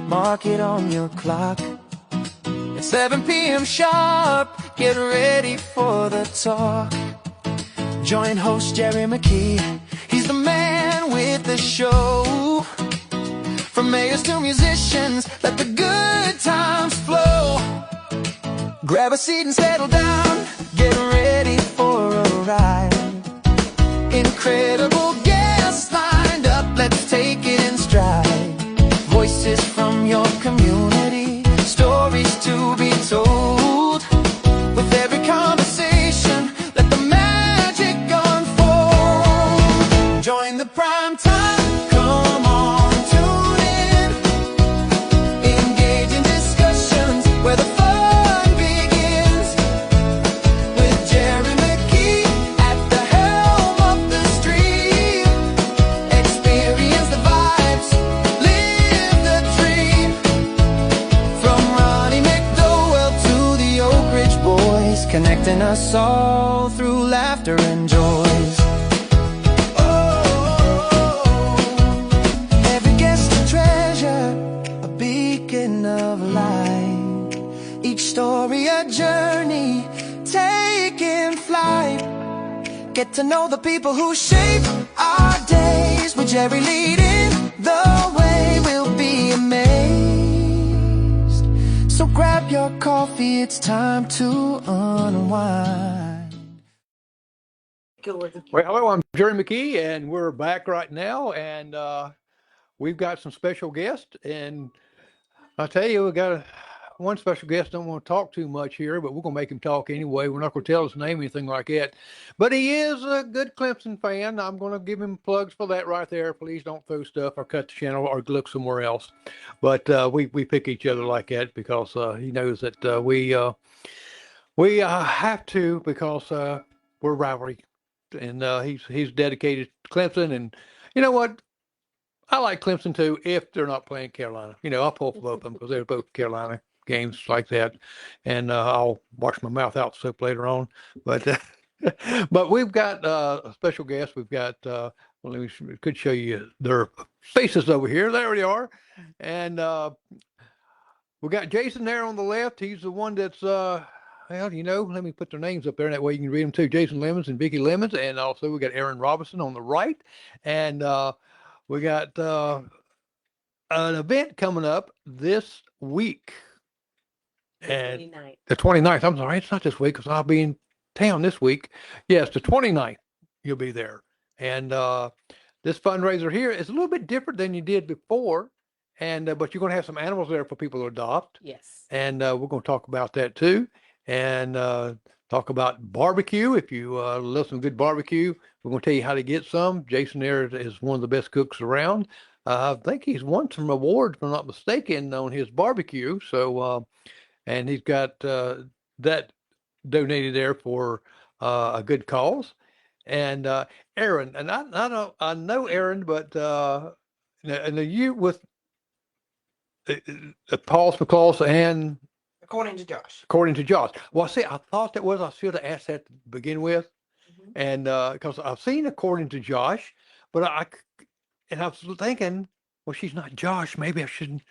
Mark it on your clock. At 7 p.m. sharp, get ready for the talk. Join host Jerry McKee. He's the man with the show. From mayors to musicians, let the good times flow. Grab a seat and settle down. Get ready for a ride. Incredible guests lined up. Let's take it in stride. Voices from your community, stories to be told. With every conversation, let the magic unfold. Join the prime time, come on, tune in. Engage in discussions where the fun begins. With Jerry McKee at the helm of the stream. Experience the vibes, live the dream. From Ronnie McDowell to the Oak Ridge Boys, connecting us all through laughter and joys. Every guest a treasure, a beacon of light. Each story a journey, taking flight. Get to know the people who shape our days. With Jerry leading the way, we'll be amazed. So grab your coffee, it's time to unwind. Well, hello, I'm Jerry McKee, and we're back right now, and we've got some special guests, and I'll tell you, we got one special guest. Don't want to talk too much here, but we're going to make him talk anyway. We're not going to tell his name, anything like that, but he is a good Clemson fan. I'm going to give him plugs for that right there. Please don't throw stuff or cut the channel or look somewhere else, but we pick each other like that because he knows that we have to, because we're rivalry. And he's dedicated to Clemson, and you know what? I like Clemson too if they're not playing Carolina. You know, I'll pull for both of them because they're both Carolina games like that, and I'll wash my mouth out soap later on. But but we've got a special guest. We've got we could show you their faces over here. There they are, and we got Jason there on the left. He's the one that's well, you know, let me put their names up there, and that way you can read them too. Jason Lemons and Vickie Lemons, and also we got Erin Robinson on the right, and we got an event coming up this week. And 29th. the 29th. I'm sorry, it's not this week because I'll be in town this week. Yes, the 29th, you'll be there. And this fundraiser here is a little bit different than you did before, and but you're going to have some animals there for people to adopt. Yes. And we're going to talk about that too. And talk about barbecue. If you love some good barbecue, we're going to tell you how to get some. Jason there is one of the best cooks around. I think he's won some awards, if I'm not mistaken, on his barbecue. So, and he's got that donated there for a good cause. And Erin, and I know Erin, but and you with Paws, McClaws, and According to Josh. According to Josh. Well, see, I thought that was, I should have asked that to begin with. Mm-hmm. And because I've seen According to Josh, but I was thinking, well, she's not Josh. Maybe I shouldn't.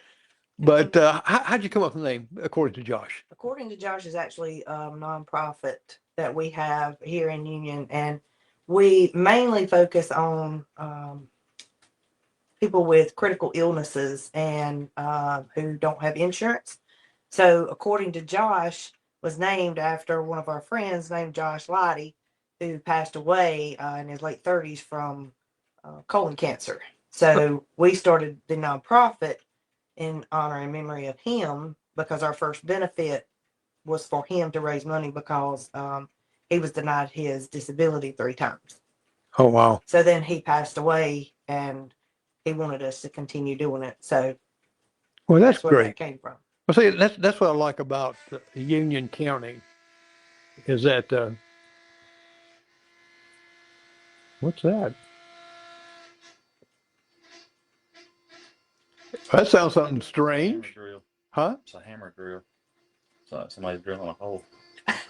But how'd you come up with the name According to Josh? According to Josh is actually a nonprofit that we have here in Union, and we mainly focus on people with critical illnesses and who don't have insurance. So According to Josh was named after one of our friends named Josh Lighty, who passed away in his late 30s from colon cancer. So we started the nonprofit in honor and memory of him, because our first benefit was for him to raise money because he was denied his disability 3 times. Oh, wow. So then he passed away, and he wanted us to continue doing it. So well, that's where great. that came from. Well, see, that's what I like about Union County, is that what's that? That sounds something strange. Huh? It's a hammer drill. It's like somebody's drilling a hole.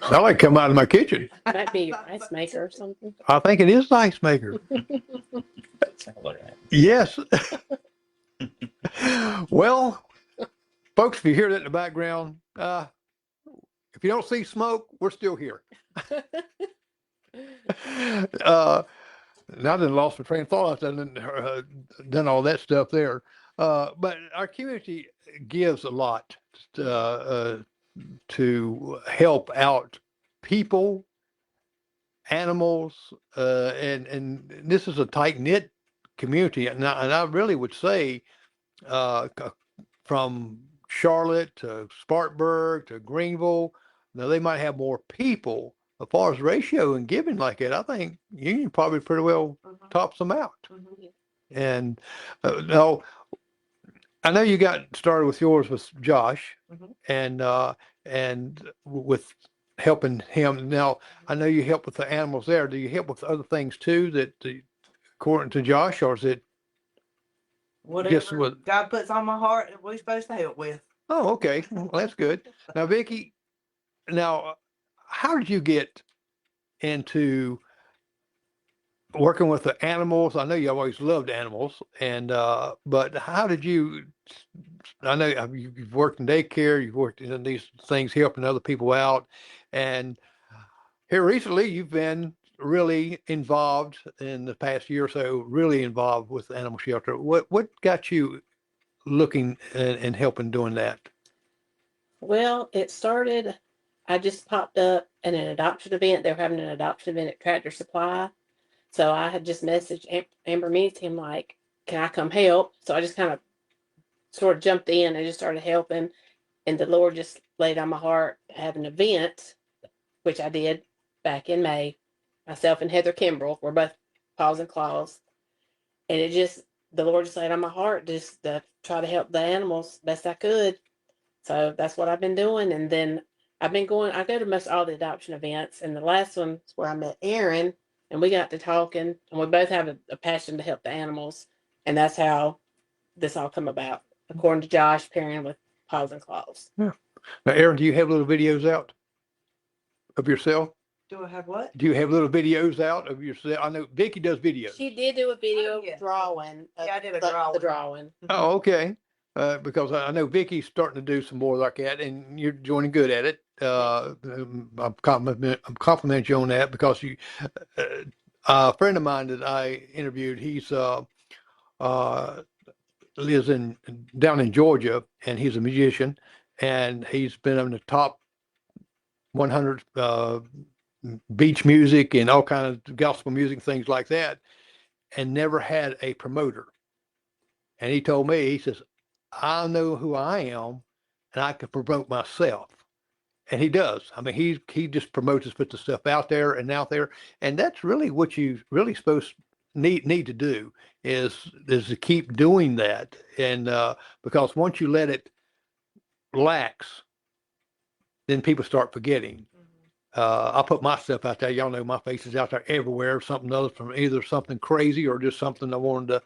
Sound like come out of my kitchen. Might be your ice maker or something. I think it is the ice maker. Sounds like that. Yes. Well, Folks, if you hear that in the background, if you don't see smoke, we're still here. Now I done lost my train of thought. I done all that stuff there. But our community gives a lot to help out people, animals, and this is a tight knit community. And I really would say from Charlotte to Spartanburg to Greenville, now they might have more people. As far as ratio and giving like that, I think Union probably pretty well tops them out. And now I know you got started with yours with Josh, and with helping him. Now I know you help with the animals there. Do you help with other things too? According to Josh, or is it? Whatever what- God puts on my heart, we're supposed to help with. Oh, okay. Well, that's good. Now, Vickie, now how did you get into working with the animals? I know you always loved animals, and but how did you? I know you've worked in daycare, you've worked in these things, helping other people out, and here recently you've been really involved in the past year or so, really involved with the animal shelter. What got you looking and helping doing that? Well, it started, I just popped up at an adoption event. They were having an adoption event at Tractor Supply. So I had just messaged Amber Meets him like, can I come help? So I just kind of sort of jumped in and just started helping. And the Lord just laid on my heart to have an event, which I did back in May. Myself and Heather Kimbrell were both Paws and Claws. And the Lord just laid on my heart just to try to help the animals best I could. So that's what I've been doing. And then I go to most all the adoption events. And the last one is where I met Erin, and we got to talking, and we both have a passion to help the animals. And that's how this all come about, according to Josh, pairing with Paws and Claws. Yeah. Now, Erin, do you have little videos out of yourself? Do I have what? Do you have little videos out of yourself? I know Vickie does videos. She did do a video yeah. drawing. Yeah, I did a The drawing. drawing. Oh, okay. Because I know Vickie's starting to do some more like that, and you're doing good at it. I'm complimenting you on that because a friend of mine that I interviewed, he's lives down in Georgia, and he's a musician, and he's been on the top 100 beach music and all kind of gospel music, things like that, and never had a promoter. And he told me, he says, I know who I am, and I can promote myself. And he does. I mean, he just promotes and puts the stuff out there, and that's really what you really supposed need to do is to keep doing that. And because once you let it lax, then people start forgetting. I put my stuff out there. Y'all know my face is out there everywhere. Something other from either something crazy or just something I wanted to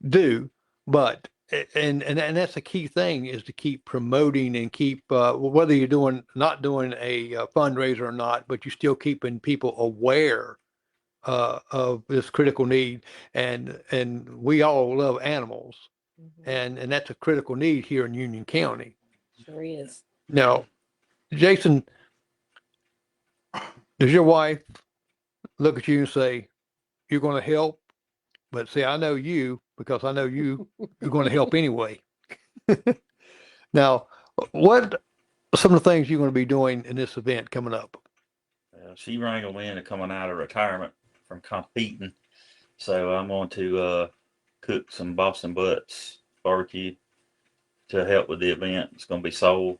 do. But and that's the key thing is to keep promoting and keep whether you're not doing a fundraiser or not, but you're still keeping people aware of this critical need. And we all love animals, and that's a critical need here in Union County. Sure is. Now, Jason, does your wife look at you and say, you're going to help? But see, I know you because I know you're going to help anyway. Now, what are some of the things you're going to be doing in this event coming up? She wrangled me into coming out of retirement from competing. So I'm going to cook some Boston Butts barbecue to help with the event. It's going to be sold.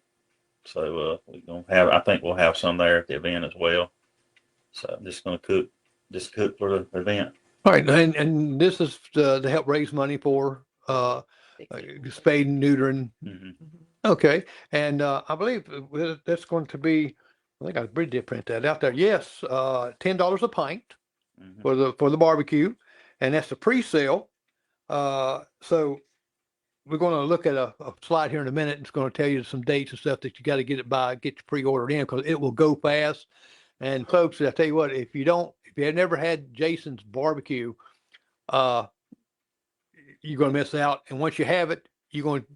So I think we'll have some there at the event as well. So I'm just going to cook for the event. All right, and this is to help raise money for spade and neutering. Mm-hmm. Okay, and I believe that's going to be. I think I did print that out there. Yes, $10 a pint for the barbecue, and that's the pre-sale. So we're going to look at a slide here in a minute. It's going to tell you some dates and stuff that you got to get you pre-ordered in because it will go fast. And folks, I tell you what, if you have never had Jason's barbecue, you're going to miss out. And once you have it, you're going to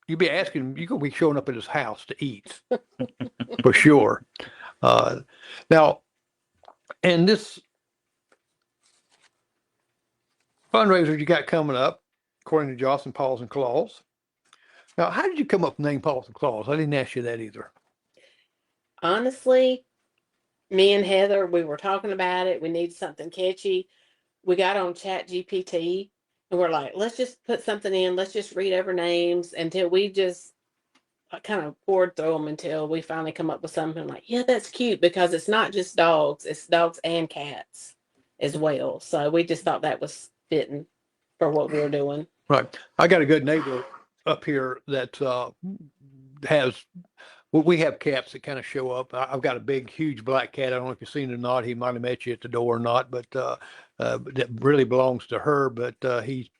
you'll be asking him, you're gonna be showing up at his house to eat for sure. Now, and this fundraiser you got coming up, according to Joss and Paws and Claws. Now, how did you come up with the name Paws and Claws? I didn't ask you that either. Honestly, me and Heather, we were talking about it. We needed something catchy. We got on Chat GPT and we're like, let's just put something in. Let's just read over names until we just kind of poured through them until we finally come up with something like, yeah, that's cute because it's not just dogs, it's dogs and cats as well. So we just thought that was fitting for what we were doing. Right. I got a good neighbor up here that has, well, we have cats that kind of show up. I've got a big, huge black cat. I don't know if you've seen it or not. He might have met you at the door or not, but that really belongs to her. But he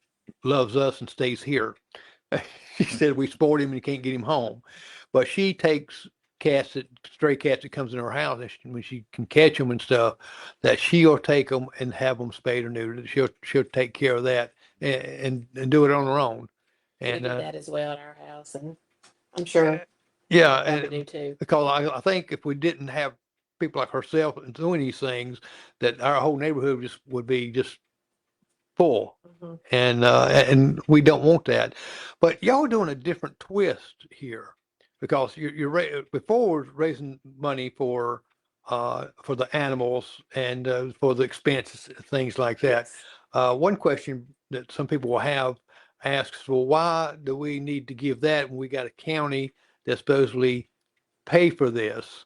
loves us and stays here. She said we sport him and you can't get him home. But she takes stray cats that comes in her house, and when she can catch them and stuff, that she'll take them and have them spayed or neutered. She'll take care of that and do it on her own. We And did that as well at our house, and I'm sure yeah, y'all could and do too. because I think if we didn't have people like herself doing these things, that our whole neighborhood just would be just full. Mhm. And we don't want that. But y'all are doing a different twist here because before raising money for the animals and for the expenses, things like that. Yes. One question that some people will have asks, well, why do we need to give that when we got a county that supposedly pay for this,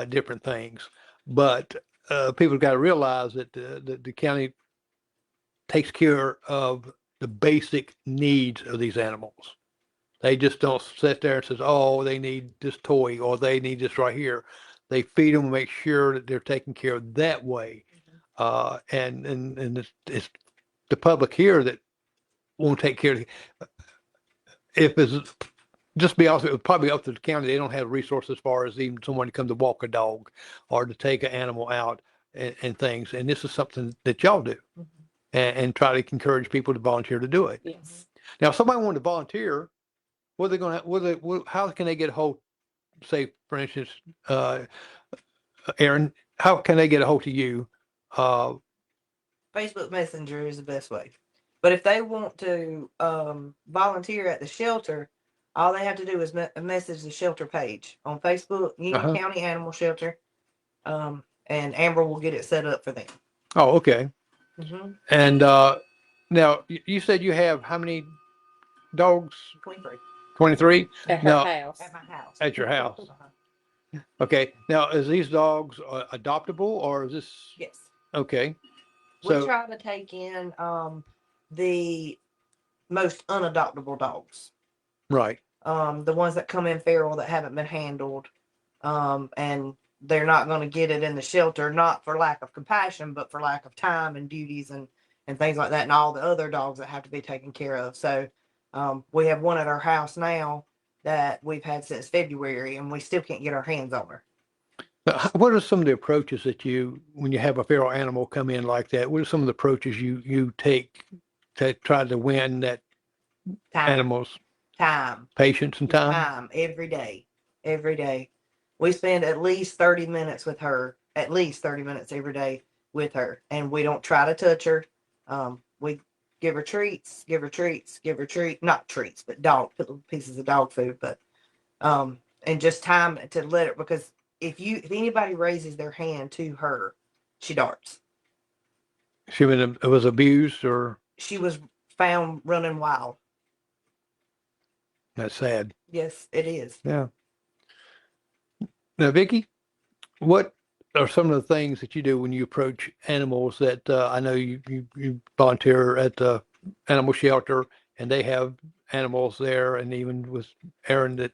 different things? But people got to realize that the county takes care of the basic needs of these animals. They just don't sit there and says, "Oh, they need this toy or they need this right here." They feed them, make sure that they're taken care of that way. And it's the public here that won't take care of it. If it's just be honest, it would probably up to the county. They don't have resources as far as even someone to come to walk a dog or to take an animal out and things. And this is something that y'all do and try to encourage people to volunteer to do it. Yes. Now, if somebody wanted to volunteer, what are they going to, how can they get a hold, say, for instance, Erin, how can they get a hold of you? Facebook Messenger is the best way. But if they want to volunteer at the shelter, all they have to do is message the shelter page on Facebook, Union Uh-huh. County Animal Shelter, and Amber will get it set up for them. Oh, okay. Mm-hmm. And now you said you have how many dogs? 23 23? At her Now, house. at my house. at your house. Uh-huh. Okay. Now, is these dogs adoptable or is this? Yes. Okay. We So, try to take in the most unadoptable dogs. right. The ones that come in feral that haven't been handled. And they're not going to get it in the shelter, not for lack of compassion, but for lack of time and duties and things like that, and all the other dogs that have to be taken care of. So we have one at our house now that we've had since February, and we still can't get our hands on her. What are some of the approaches that when you have a feral animal come in like that, what are some of the approaches you take to try to win that Time, animal's time, patience and time? time, every day, every day. We spend at least 30 minutes with her, at least 30 minutes every day with her, and we don't try to touch her. We give her treats, give her treats, give her treat, not treats, but pieces of dog food, but and just time to let her, because if anybody raises their hand to her, she darts. She was abused or She was found running wild. that's sad. Yes, it is. Yeah. Now, Vickie, what are some of the things that you do when you approach animals that I know you volunteer at the animal shelter and they have animals there, and even with Erin that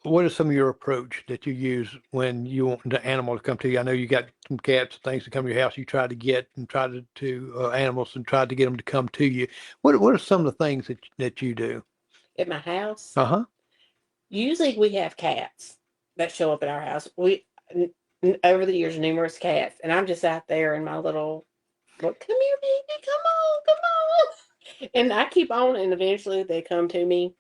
what is some of your approach that you use when you want the animal to come to you? I know you got some cats and things that come to your house. You try to get and try to animals and try to get them to come to you. What are some of the things that you do? At my house, Uh-huh. usually we have cats that show up at our house. Over the years, numerous cats, and I'm just out there in my little, well, come here, baby, come on. And I keep on, and eventually they come to me.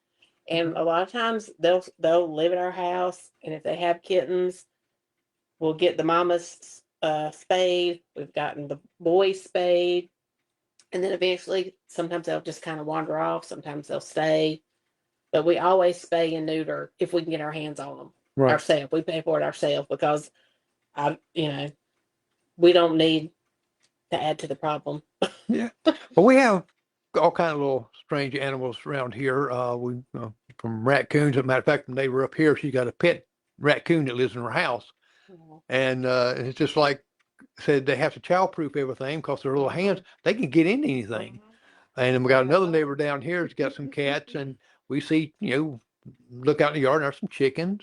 And a lot of times they'll live at our house, and if they have kittens, we'll get the mama's spayed. We've gotten the boys spayed, and then eventually, sometimes they'll just kind of wander off. Sometimes they'll stay, but we always spay and neuter if we can get our hands on them Right. ourselves. We pay for it ourselves because we don't need to add to the problem. Yeah. Well, we have all kind of little strange animals around here. We from raccoons. As a matter of fact, when they were up here, she got a pet raccoon that lives in her house, and it's just like said they have to childproof everything because their little hands they can get into anything. And then we got another neighbor down here that's got some cats, and we see look out in the yard and there's some chickens,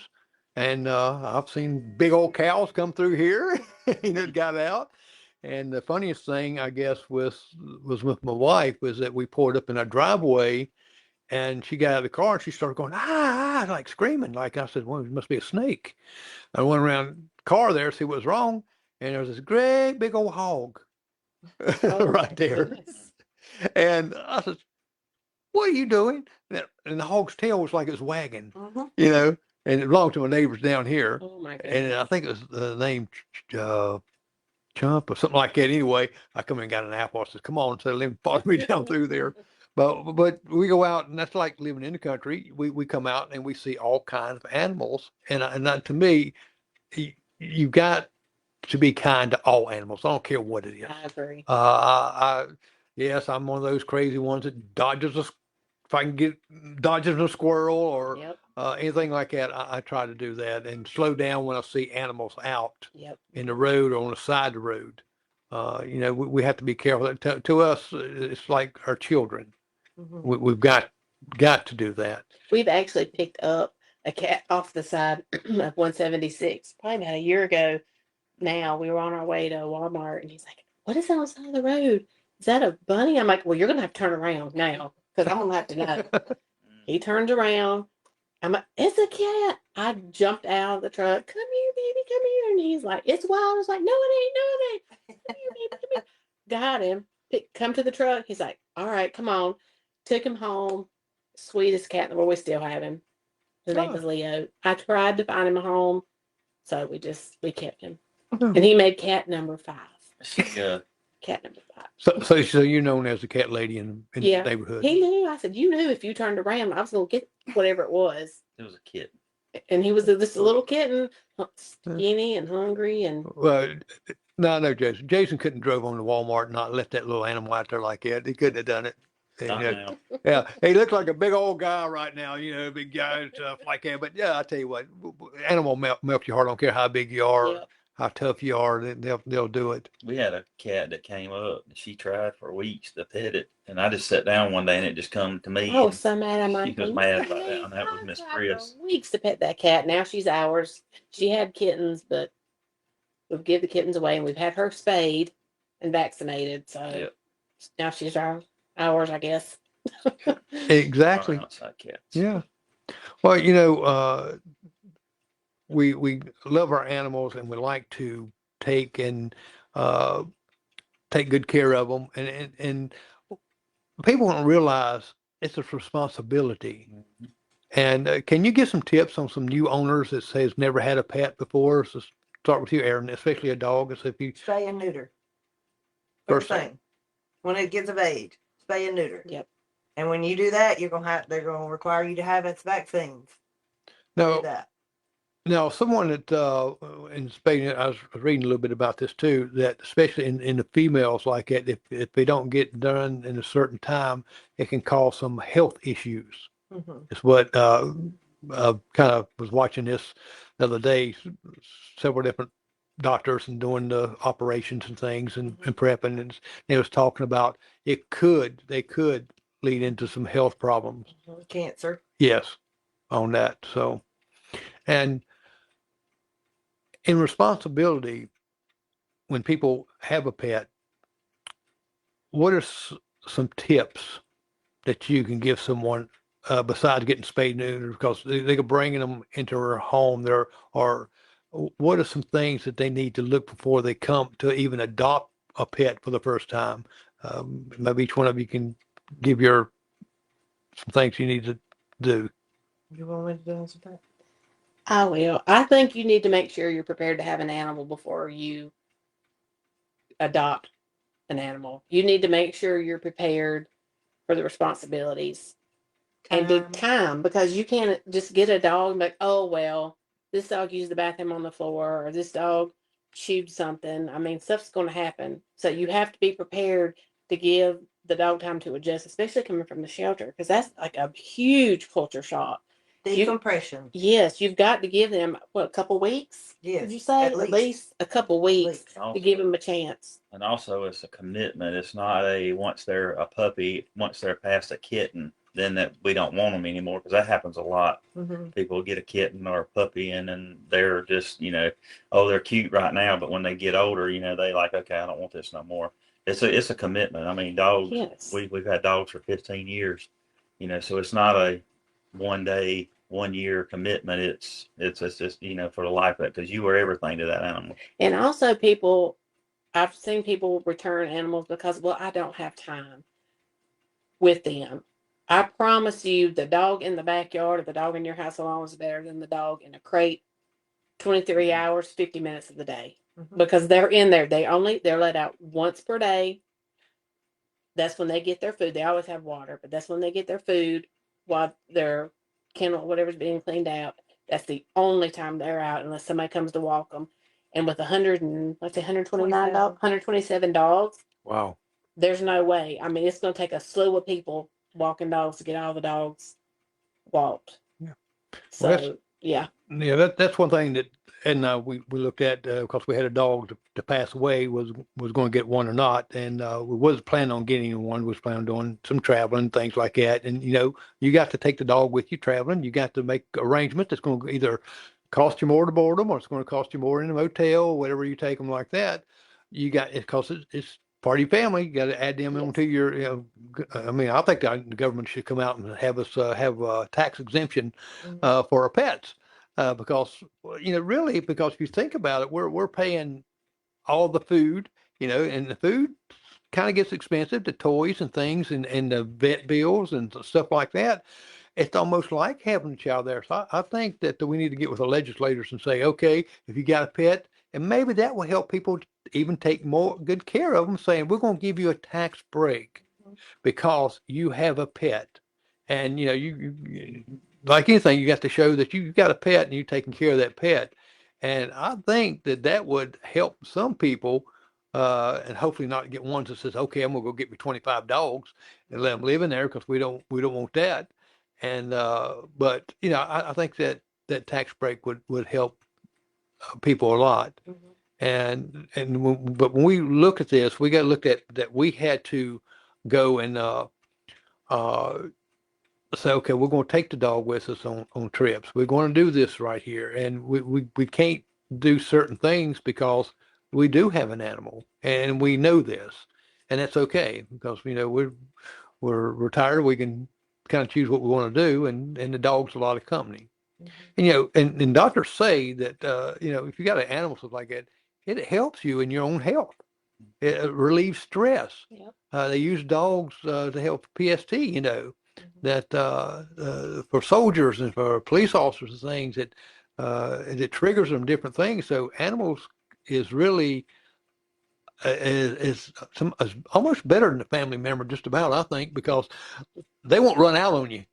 and I've seen big old cows come through here, got out. And the funniest thing, I guess, was with my wife was that we pulled up in our driveway, and she got out of the car and she started going like screaming. Like I said, well, it must be a snake. I went around the car there to see what was wrong, and there was this great big old hog right there. Goodness. And I said, "What are you doing?" And the hog's tail was like it was wagging, Mhm. And it belonged to my neighbors down here. Oh my And goodness. I think it was the name Chump or something like that. Anyway, I come in and got an apple. I said, "Come on," so let him follow me down through there. But we go out, and that's like living in the country. We come out and we see all kinds of animals, and that, to me, you got to be kind to all animals. I don't care what it is. I agree. Yes, I'm one of those crazy ones that dodges if I can get dodges a squirrel or Yep. anything like that. I try to do that and slow down when I see animals out Yep. in the road or on the side of the road. We have to be careful. To us, it's like our children. Mhm. We've got to do that. We've actually picked up a cat off the side of 176 probably about a year ago. Now we were on our way to Walmart, and he's like, "What is that on the side of the road? Is that a bunny?" I'm like, "Well, you're gonna have to turn around now because I'm gonna have to know." He turns around. I'm like, "It's a cat." I jumped out of the truck. "Come here, baby, come here." And he's like, "It's wild." I was like, "No, it ain't. No, it ain't. Come here, baby, come here." Got him. Come to the truck. He's like, "All right, come on." Took him home. Sweetest cat in the world. We still have him. His name Oh. was Leo. I tried to find him a home, so we kept him. Oh. And he made cat number 5. She, Cat number 5. So you're known as the cat lady in Yeah. the neighborhood. He knew. I said, "You knew if you turned around, I was going to get whatever it was." it was a kid. And he was this little kitten, skinny and hungry. And Well, no, Jason. Jason couldn't drove on to Walmart and not left that little animal out there like that. He couldn't have done it. Not And, now. yeah, he looks like a big old guy right now, big guy and stuff like that. But yeah, I tell you what, animal melt your heart. I don't care how big you are, Yep. how tough you are. They'll do it. We had a cat that came up and she tried for weeks to pet it. And I just sat down one day and it just come to me. I and was so mad. I'm like, she was mad about that. And that was Miss Chris. Weeks to pet that cat. Now she's ours. She had kittens, but we've given the kittens away, and we've had her spayed and vaccinated. So Yep. now she's ours, I guess. Exactly. Our outside cats. Yeah. Well, we love our animals and we like to take and take good care of them, and people don't realize it's a responsibility. Mhm. And can you give some tips on some new owners that says never had a pet before? So start with you, Erin, especially a dog. So if you Spay and neuter. First First thing, when it gets of age, spay and neuter. Yep. And when you do that, they're gonna require you to have its vaccines. Do no that. now someone that in Spain, I was reading a little bit about this too. That especially in the females like that, if they don't get done in a certain time, it can cause some health issues. Mhm. It's what kind of was watching this the other day. Several different doctors and doing the operations and things and prepping, and they was talking about they could lead into some health problems. Cancer. Yes, on that. So, and in responsibility, when people have a pet, what are some tips that you can give someone besides getting spayed and neutered, because they could bringing them into their home there, or what are some things that they need to look before they come to even adopt a pet for the first time? Maybe each one of you can give some things you need to do. You want me to answer that? I will. I think you need to make sure you're prepared to have an animal before you adopt an animal. You need to make sure you're prepared for the responsibilities and the Time. time, because you can't just get a dog and be like, oh, well, this dog used the bathroom on the floor or this dog chewed something. I mean, stuff's going to happen. So you have to be prepared to give the dog time to adjust, especially coming from the shelter, because that's like a huge culture shock. You, Decompression. yes, you've got to give them, what, a couple weeks? Yes. Did you say? At least a couple weeks least. to Also, give them a chance. and also it's a commitment. It's not a once they're a puppy, once they're past a kitten, then that we don't want them anymore, because that happens a lot. Mm-hmm. People get a kitten or a puppy and then they're just, oh, they're cute right now, but when they get older, they like, okay, I don't want this no more. It's a commitment. I mean, dogs. Yes. We've had dogs for 15 years, so it's not a 1 day, 1 year commitment. It's just for the life of it, because you were everything to that animal. And also, I've seen people return animals because, well, I don't have time with them. I promise you, the dog in the backyard or the dog in your house alone is better than the dog in a crate 23 hours, 50 minutes of the day. Mm-hmm. Because they're in there. They're let out once per day. That's when they get their food. They always have water, but that's when they get their food while their kennel, whatever's being cleaned out. That's the only time they're out unless somebody comes to walk them. And with 127 dogs, Wow. there's no way. I mean, it's going to take a slew of people walking dogs to get all the dogs walked. Yeah. So, Well, yeah. Yeah, that's one thing that, and we looked at, because we had a dog to pass away, was going to get one or not, and we wasn't planning on getting one. We was planning on doing some traveling, things like that, and you got to take the dog with you traveling. You got to make arrangements that's going to either cost you more to board them, or it's going to cost you more in a motel, whatever you take them like that. You got it because it's part of your family. You got to add them Yes. onto your. I mean, I think the government should come out and have us have tax exemption for our pets. Because really, because if you think about it, we're paying all the food, and the food kind of gets expensive, the toys and things, and the vet bills and stuff like that. It's almost like having a child there. So I think that we need to get with the legislators and say, okay, if you got a pet, and maybe that will help people even take more good care of them, saying we're going to give you a tax break because you have a pet. And you like anything, you got to show that you got a pet and you're taking care of that pet. And I think that would help some people, and hopefully not get ones that says, okay, I'm gonna go get me 25 dogs and let them live in there, because we don't want that. And but I think that tax break would help people a lot. Mm-hmm. But when we look at this, we got to look at that. We had to go and uh, say, okay, we're going to take the dog with us on trips. We're going to do this right here, and we can't do certain things because we do have an animal, and we know this, and that's okay because we're retired. We can kind of choose what we want to do, and the dog's a lot of company. Mm-hmm. And doctors say that if you got an animal stuff like that, it helps you in your own health. It relieves stress. Yep. They use dogs to help PST. Mm-hmm. That for soldiers and for police officers and things, that it triggers them different things. So animals is really is almost better than a family member, just about, I think, because they won't run out on you.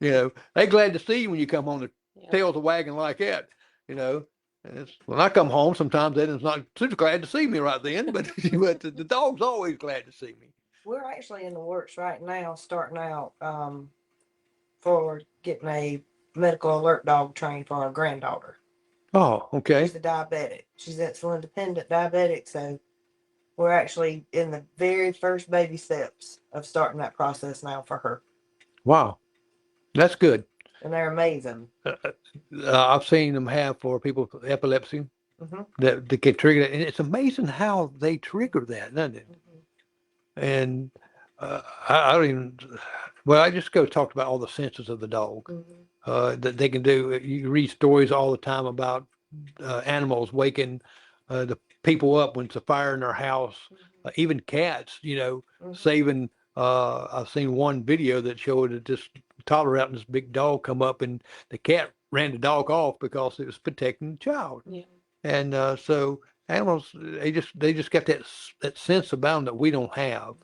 They're glad to see you when you come home. The Yep. tails are wagging like that. And when I come home, sometimes they're not super glad to see me right then, but the dog's always glad to see me. We're actually in the works right now, starting out for getting a medical alert dog trained for our granddaughter. Oh, okay. She's a diabetic. She's insulin dependent diabetic, so we're actually in the very first baby steps of starting that process now for her. Wow, that's good. And they're amazing. I've seen them have for people with epilepsy Mm-hmm. that they can trigger that, and it's amazing how they trigger that, doesn't it? Mm-hmm. And I don't even. Well, I just go talked about all the senses of the dog Mm-hmm. that they can do. You read stories all the time about animals waking the people up when it's a fire in their house. Even cats, Mm-hmm. saving. I've seen one video that showed that this toddler out, and this big dog come up, and the cat ran the dog off because it was protecting the child. Yeah. And so animals, they just got that sense about them that we don't have.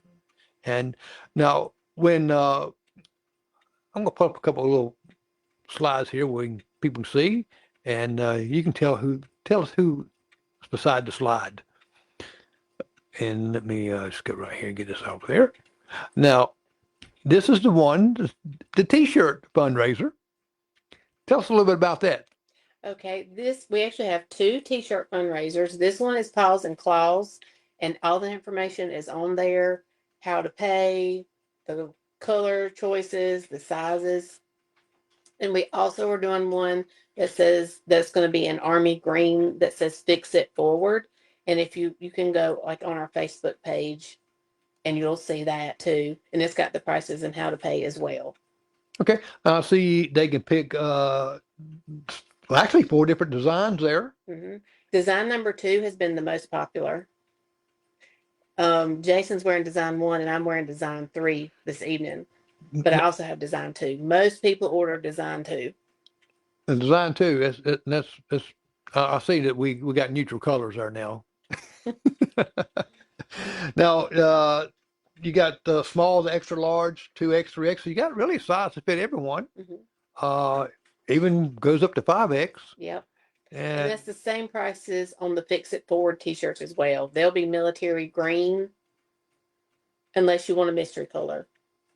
And now when I'm gonna put up a couple of little slides here where people can see, and you can tell us who's beside the slide. And let me just go right here and get this out there. Now, this is the T-shirt fundraiser. Tell us a little bit about that. Okay, we actually have 2 T-shirt fundraisers. This one is Paws and Claws, and all the information is on there. How to pay, the color choices, the sizes, and we also are doing one that's going to be an army green that says "Fix It Forward." And if you can go like on our Facebook page, and you'll see that too, and it's got the prices and how to pay as well. Okay, see they can pick actually 4 different designs there. Mm-hmm. Design number 2 has been the most popular. Jason's wearing design 1 and I'm wearing design 3 this evening, but I also have design 2. Most people order design 2. And design 2, that's I see that we got neutral colors there now. Now you got the small, the extra large, 2X, 3X. So you got really size to fit everyone. Mm-hmm. Even goes up to 5X. Yep. And And that's the same prices on the Fix It Forward t-shirts as well. They'll be military green unless you want a mystery color.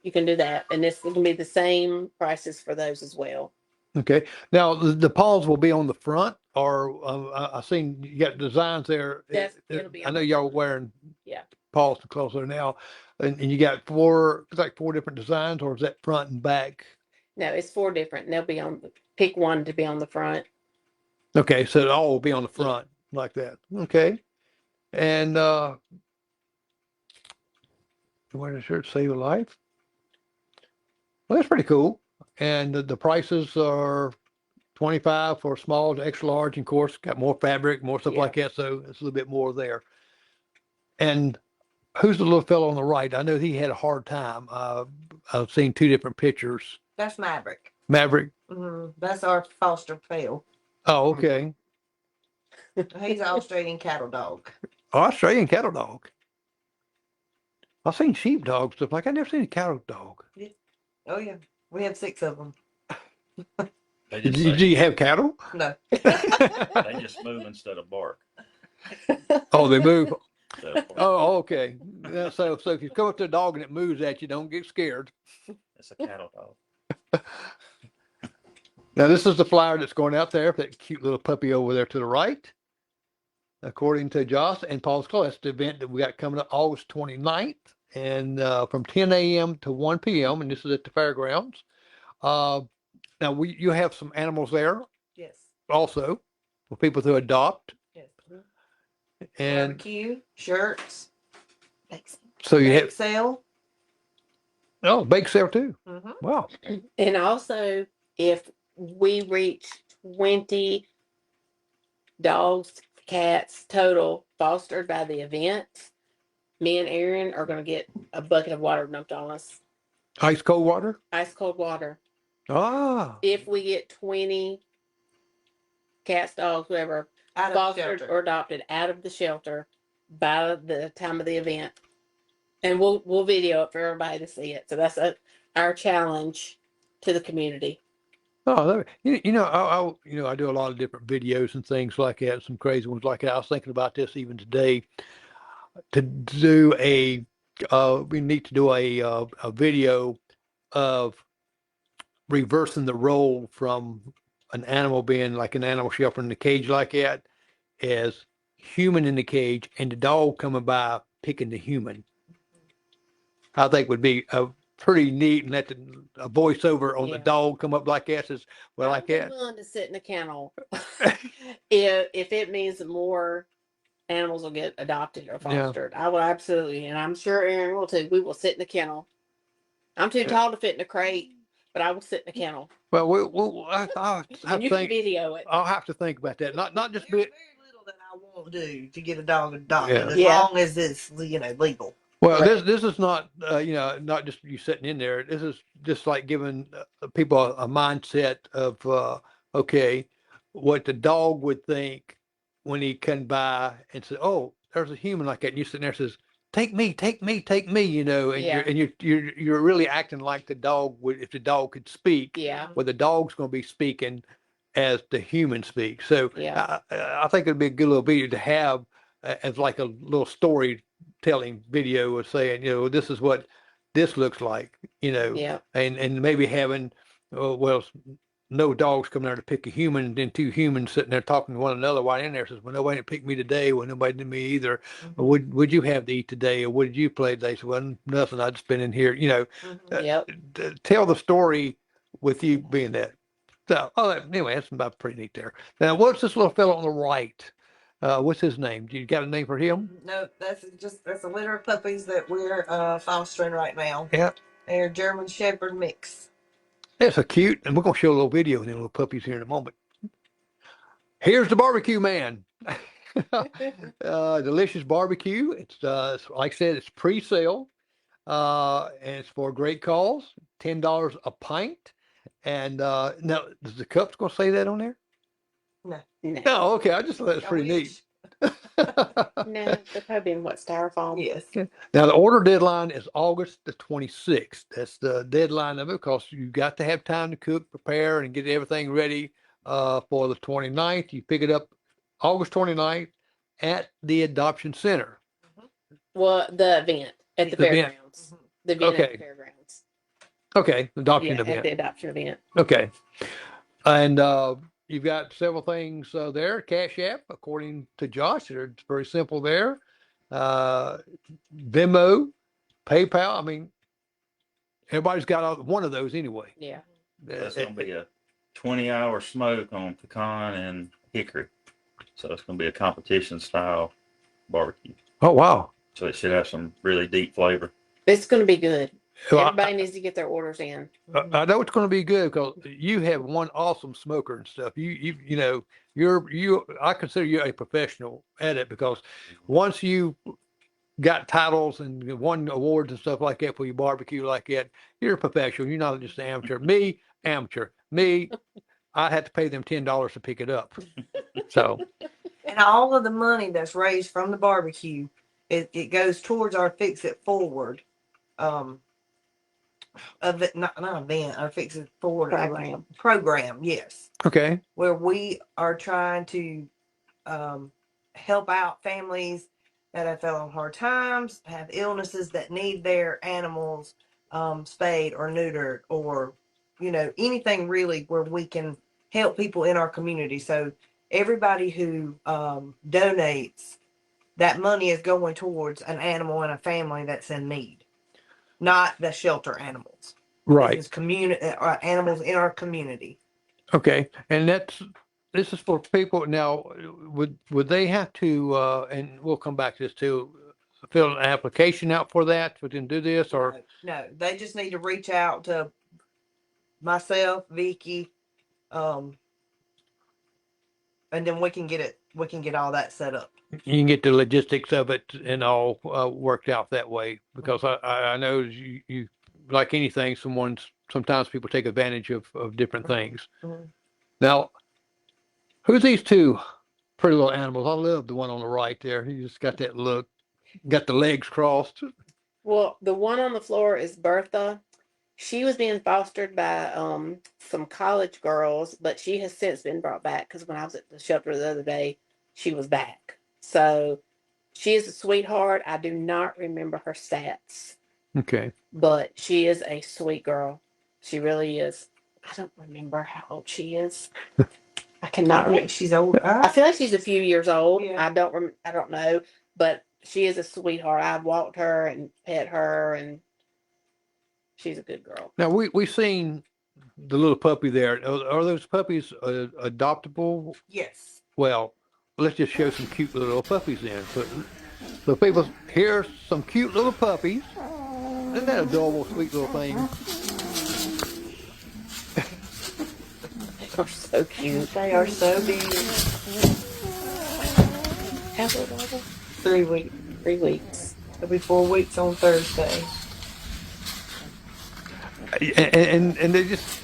You can do that. And this will be the same prices for those as well. okay, now the paws will be on the front, or I seen you got designs there. It'll be I on know the y'all wearing Yeah. paws to close there now, and you got 4, it's like 4 different designs, or is that front and back? No, it's 4 different. And they'll be pick one to be on the front. Okay, so it all will be on the front like that. Okay, and wear the shirt, save a life. Well, that's pretty cool. And the prices are 25 for small to extra large, and of course, got more fabric, more stuff Yeah. like that. So it's a little bit more there. And who's the little fellow on the right? I know he had a hard time. I've seen 2 different pictures. That's Maverick. Maverick. That's our foster Phil. Oh, okay. He's an Australian cattle dog. Oh, Australian cattle dog. I've seen sheepdog stuff like I never seen a cattle dog. Oh yeah, we have 6 of them. They Did just, you, do you have cattle? No. they just move instead of bark. Oh, they move. Instead of bark. Oh, okay. Yeah, so if you come up to a dog and it moves at you, don't get scared. It's a cattle dog. Now, this is the flyer that's going out there for that cute little puppy over there to the right. According to Joss and Paul's Club, that's the event that we got coming up August 29th, and from 10 a.m. to 1 p.m., and this is at the fairgrounds. Now, you have some animals there Yes. also for people to adopt. Yes. And Barbecue, shirts, so you bake have, sale. oh, bake sale too. Mhm. Wow. And also, if we reach 20 dogs, cats total fostered by the event, me and Erin are going to get a bucket of water dumped on us. Ice cold water? Ice cold water. Ah. If we get 20 cats, dogs, whoever, Out of fostered shelter. or adopted out of the shelter by the time of the event. And we'll video it for everybody to see it. So that's our challenge to the community. Oh, I do a lot of different videos and things like that, some crazy ones like that. I was thinking about this even today to do we need to do a video of reversing the role from an animal being like an animal shelter in the cage like that as human in the cage and the dog coming by picking the human. I think would be pretty neat, and let a voiceover on the Yeah. dog come up like that says, well, like I'd be that. willing to sit in a kennel if it means that more animals will get adopted or Yeah. fostered. I will absolutely, and I'm sure Erin will too. We will sit in a kennel. I'm too tall to fit in a crate, but I will sit in a kennel. Well, I'll And have you to can think. video it. I'll have to think about that. Not just There's be. very little that I won't do to get a dog adopted, Yeah. as Yeah. long as it's legal. Well, Correct. this is not not just you sitting in there. This is just like giving people a mindset of okay, what the dog would think when he come by and say, "Oh, there's a human like that," and you sitting there and says, "Take me, take me, take me," and Yeah. you're really acting like the dog would if the dog could speak. Yeah. Well, the dog's going to be speaking as the human speaks. So Yeah. I think it'd be a good little video to have as like a little storytelling video of saying, this is what this looks like, Yeah. and maybe having, well, no dogs coming there to pick a human, and then two humans sitting there talking to one another while in there says, well, nobody didn't pick me today. Well, nobody did me either. Or would you have to eat today? Or what did you play today? So, well, nothing. I just been in here, Yep. tell the story with you being that. So, anyway, that's about pretty neat there. Now, what's this little fellow on the right? What's his name? You got a name for him? No, that's a litter of puppies that we're fostering right now. Yeah. They're German Shepherd mix. That's a cute, and we're going to show a little video of them little puppies here in a moment. Here's the barbecue man. Delicious barbecue. It's like I said, it's pre-sale, and it's for a great cause. $10 a pint. And now, does the cups going to say that on there? No. No. Oh, okay. I just thought that's pretty neat. No, they're probably in what, styrofoam? Yes. Now, the order deadline is August the 26th. That's the deadline of it because you got to have time to cook, prepare, and get everything ready for the 29th. You pick it up August 29th at the Adoption Center. Well, the event at the The event. fairgrounds. The event at Okay. the fairgrounds. Okay, adoption Yeah, at event. the adoption event. Okay. And you've got several things there. Cash App, according to Josh, it's very simple there. Venmo, PayPal. I mean, everybody's got one of those anyway. Yeah. That's going to be a 20-hour smoke on pecan and hickory. So it's going to be a competition style barbecue. Oh, wow. So it should have some really deep flavor. It's going to be good. Well, Everybody needs to get their orders in. I know it's going to be good because you have one awesome smoker and stuff. I consider you a professional at it because once you got titles and won awards and stuff like that for your barbecue like that, you're a professional. You're not just an amateur. Me, amateur. Me, I had to pay them $10 to pick it up. So, And all of the money that's raised from the barbecue, it goes towards our Fix It Forward not event, our Fix It Forward program, yes. okay. Where we are trying to help out families that have fell on hard times, have illnesses that need their animals spayed or neutered, or anything really where we can help people in our community. So everybody who donates, that money is going towards an animal and a family that's in need, not the shelter animals. Right. This is animals in our community. Okay. And this is for people now. Would they have to? And we'll come back to this too. Fill an application out for that for them to do this, or no? They just need to reach out to myself, Vickie, and then we can get it. We can get all that set up. you can get the logistics of it and all worked out that way. Because I know you like anything, sometimes people take advantage of different things. Mm-hmm. Now, who's these two pretty little animals? I love the one on the right there. He just got that look, got the legs crossed. Well, the one on the floor is Bertha. She was being fostered by some college girls, but she has since been brought back because when I was at the shelter the other day, she was back. So she is a sweetheart. I do not remember her stats. Okay. But she is a sweet girl. She really is. I don't remember how old she is. I cannot remember. She's old. I feel like she's a few years old. Yeah. I don't know, but she is a sweetheart. I've walked her and pet her, and she's a good girl. Now we seen the little puppy there. Are those puppies adoptable? Yes. Well, let's just show some cute little puppies then. So people, here's some cute little puppies. Isn't that adorable, sweet little thing? They are so cute. They are so big. How old are they? 3 weeks. 3 weeks. It'll be 4 weeks on Thursday. And they just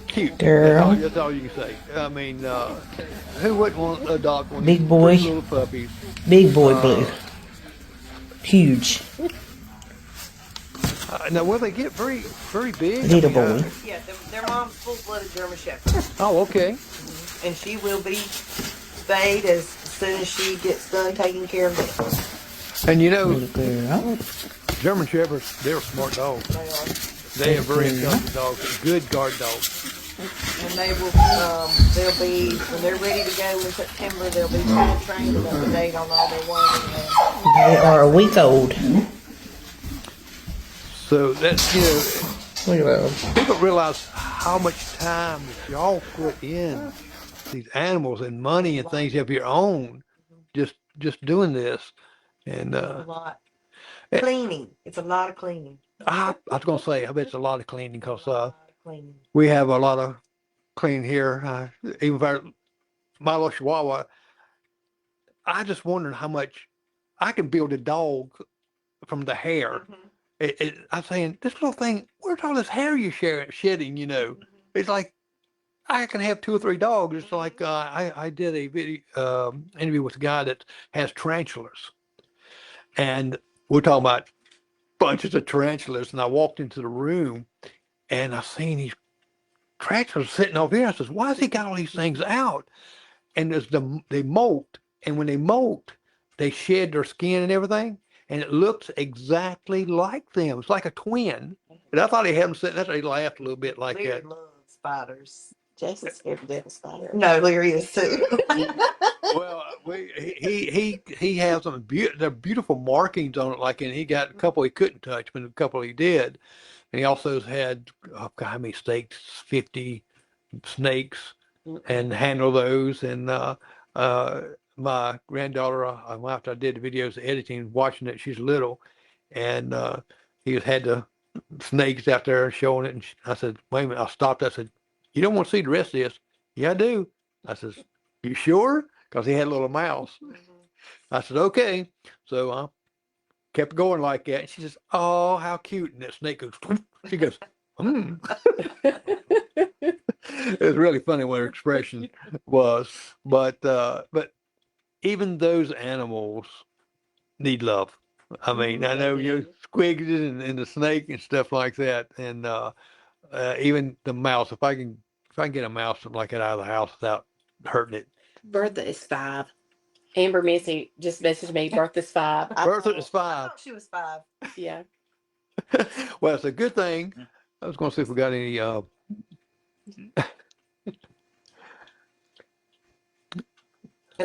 cute. Girl. That's all you can say. I mean, who wouldn't want to adopt one of Big these boy. pretty little puppies? Big boy blue. Uh, Huge. Now, will they get very, very big? Little boy. Yeah, their mom's full-blooded German Shepherd. Oh, okay. And she will be spayed as soon as she gets done taking care of them. And you know, Little girl. German Shepherds, they're smart dogs. They are. They are very intelligent dogs, good guard dogs. And they will, they'll be, when they're ready to go in September, they'll be trained and up to date on all their learning. They are a week old. So that's, Look at that. people realize how much time that y'all put in these animals and money and things of your own, just doing this. And A lot. Cleaning. It's a lot of cleaning. I was gonna say, I bet it's a lot of cleaning because A lot of cleaning. we have a lot of clean here. Even for my little Chihuahua, I just wondering how much I can build a dog from the hair. I'm saying, this little thing, where's all this hair you're shedding, It's like, I can have 2 or 3 dogs. It's like, I did a video, interview with a guy that has tarantulas. And we're talking about bunches of tarantulas. And I walked into the room and I seen these tarantulas sitting over here. I says, why has he got all these things out? And they molt. And when they molt, they shed their skin and everything. And it looks exactly like them. It's like a twin. And I thought he had them sitting there. They laughed a little bit like Leary that. loves spiders. Jason's scared to death of spiders. No, Leary is too. Well, he has some they're beautiful markings on it. Like, and he got a couple he couldn't touch, but a couple he did. And he also has had, how many snakes? 50 snakes, and handle those. And my granddaughter, after I did the videos editing, watching it, she's little, and he had the snakes out there showing it. And I said, wait a minute. I stopped. I said, you don't want to see the rest of this? Yeah, I do. I says, you sure? Because he had a little mouse. I said, okay. So I kept going like that. And she says, oh, how cute. And that snake goes, she goes, It was really funny what her expression was. But even those animals need love. I mean, I know squigs and the snake and stuff like that. And even the mouse, if I can get a mouse like that out of the house without hurting it. Bertha is 5. Amber Missy just messaged me. Bertha's 5. Bertha is I 5. thought she was 5. Yeah. Well, it's a good thing. I was going to see if we got any. And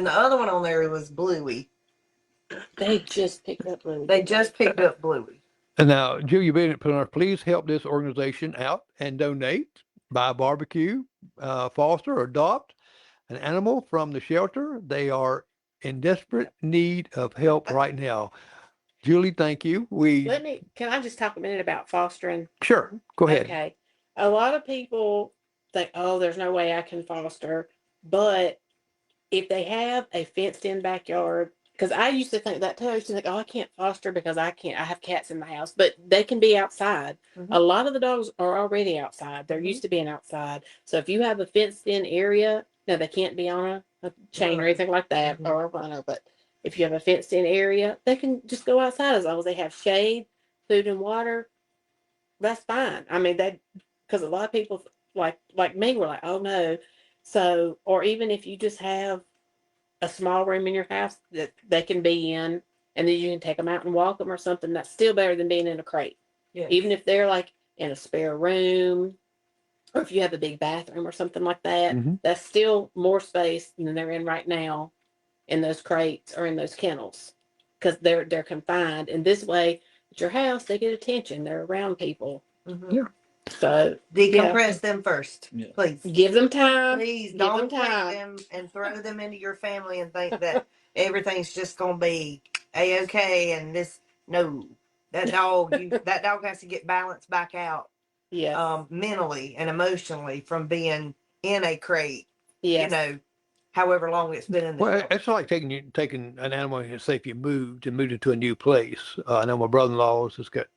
the other one on there was Bluey. They just picked up Bluey. They just picked up Bluey. And now, Julia Bennett put on, please help this organization out and donate, buy a barbecue, foster or adopt an animal from the shelter. They are in desperate need of help right now. Julie, thank you. Can I just talk a minute about fostering? Sure, go ahead. Okay. A lot of people think, oh, there's no way I can foster. But if they have a fenced in backyard, because I used to think that too. I used to think, oh, I can't foster because I have cats in the house, but they can be outside. A lot of the dogs are already outside. They're used to being outside. So if you have a fenced in area, now they can't be on a chain or anything like that or a runner, but if you have a fenced in area, they can just go outside as long as they have shade, food and water. That's fine. I mean, because a lot of people like me were like, oh no. So, or even if you just have a small room in your house that they can be in, and then you can take them out and walk them or something, that's still better than being in a crate. Yes. Even if they're like in a spare room, or if you have a big bathroom or something like that, that's still more space than they're in right now in those crates or in those kennels, because they're confined. And this way, at your house, they get attention. They're around people. Yeah. So Decompress them first, please. give them time. Please Give don't them take time. them and throw them into your family and think that everything's just gonna be a-okay. And that dog has to get balanced back out. Yes. Mentally and emotionally from being in a crate. Yes. however long it's been in the Well, shelter. it's like taking an animal, say if you moved into a new place. I know my brother-in-law just got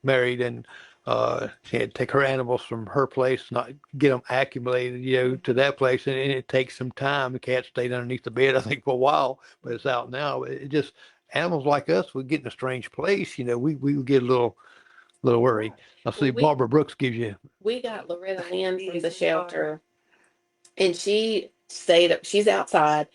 married, and she had to take her animals from her place, not get them acclimated, to that place, and it takes some time. The cat stayed underneath the bed, I think, for a while, but it's out now. It just animals like us, we get in a strange place, we get a little worried. I see Well, Barbara Brooks gives you. we got Loretta Lynn from Yes, the we shelter, and she stayed up. She's outside.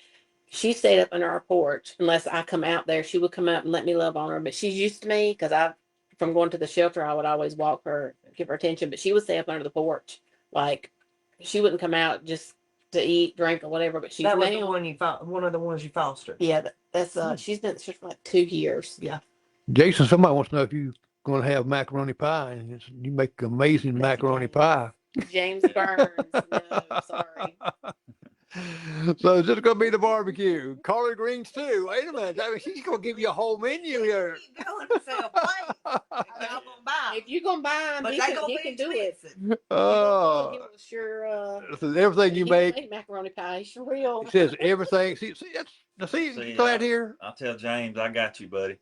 She stayed up under our porch. Unless I come out there, she would come up and let me love on her. But she's used to me because from going to the shelter, I would always walk her, give her attention. But she would stay up under the porch, like she wouldn't come out just to eat, drink, or whatever. But she's That was the now, one one of the ones you fostered. yeah, that's she's been there for like 2 years. Yeah. Jason, somebody wants to know if you going to have macaroni pie, and you make amazing macaroni pie. James Burns, no, sorry. So it's just going to be the barbecue, collard greens too. Wait a minute, I mean, she's going to give you a whole menu here. Keep going to sell plates. I'm not gonna buy 'em. If you're gonna buy them, But he they can, gonna he be can do it. expensive. He Oh, will sure. so everything you He can make. macaroni pie. He sure will. It says everything. See, See, glad here. I'll tell James I got you, buddy.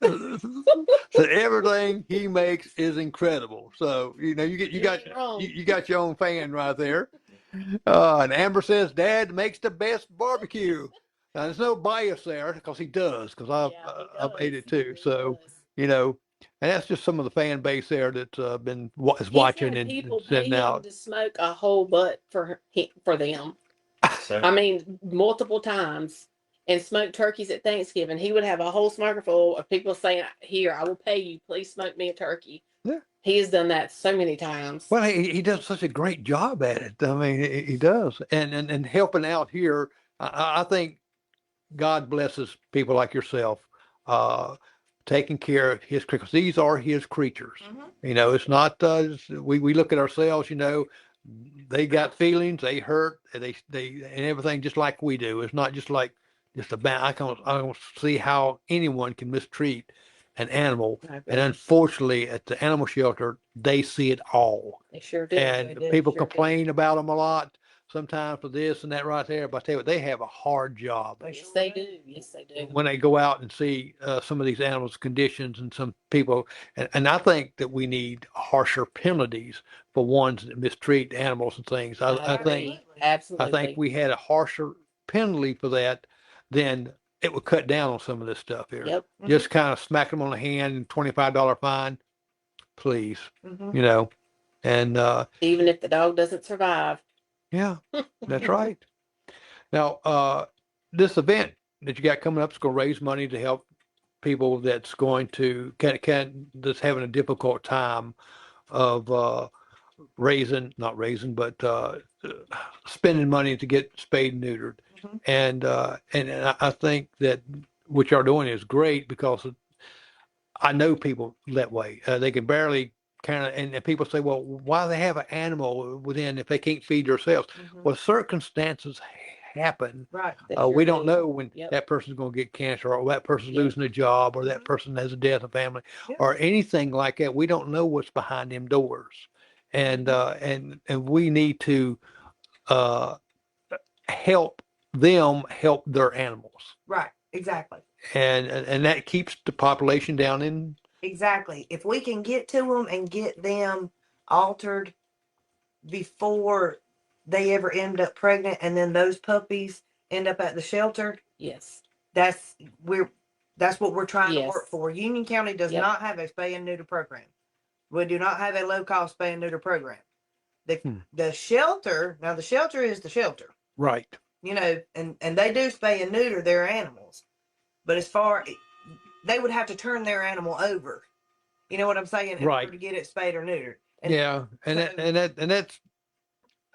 So everything he makes is incredible. So you got ain't wrong. you got your own fan right there. And Amber says Dad makes the best barbecue. Now there's no bias there because he does, because I've ate it too. He So does. and that's just some of the fan base there that's is He's watching had and people pay sending him out. to smoke a whole butt for them. So I mean, multiple times, and smoke turkeys at Thanksgiving. He would have a whole smoker full of people saying, "Here, I will pay you. Please smoke me a turkey." Yeah. He has done that so many times. Well, he does such a great job at it. I mean, he does, and helping out here. I think God blesses people like yourself, taking care of his creatures. These are his creatures. It's not we look at ourselves. They got feelings, they hurt, and they and everything just like we do. It's not just like just a bad. I don't see how anyone can mistreat an animal. I agree. And unfortunately, at the animal shelter, they see it all. They sure do. And They do, people sure do. complain about them a lot sometimes for this and that right there. But I tell you what, they have a hard job Yes, they do. Yes, they do. when they go out and see some of these animals' conditions, and some people. And I think that we need harsher penalties for ones that mistreat animals and things. I think Absolutely. we had a harsher penalty for that, then it would cut down on some of this stuff here. Yep. Just kind of smack them on the hand and $25 fine, please. Mhm. And Even if the dog doesn't survive. yeah, that's right. Now, this event that you got coming up is going to raise money to help people that's going to that's having a difficult time of not raising, but spending money to get spayed and neutered. Mhm. And I think that what y'all doing is great, because I know people that way. They can barely kind of, and people say, well, why do they have an animal within if they can't feed themselves? Mhm. Well, circumstances happen. Right. They We sure don't do. know when Yep. that person's going to get cancer, or that person's Yep. losing a job, or that Mhm. person has a death in family, Yeah. or anything like that. We don't know what's behind them doors, and we need to help them help their animals, Right. Exactly. and that keeps the population down in. Exactly. If we can get to them and get them altered before they ever end up pregnant, and then those puppies end up at the shelter, Yes. that's what we're trying to work Yes. for. Union County does Yep. not have a spay and neuter program. We do not have a low cost spay and neuter program. The shelter, now the shelter is the shelter, Right. and they do spay and neuter their animals. But they would have to turn their animal over. You know what I'm saying? In Right. order to get it spayed or neutered. And Yeah, and that's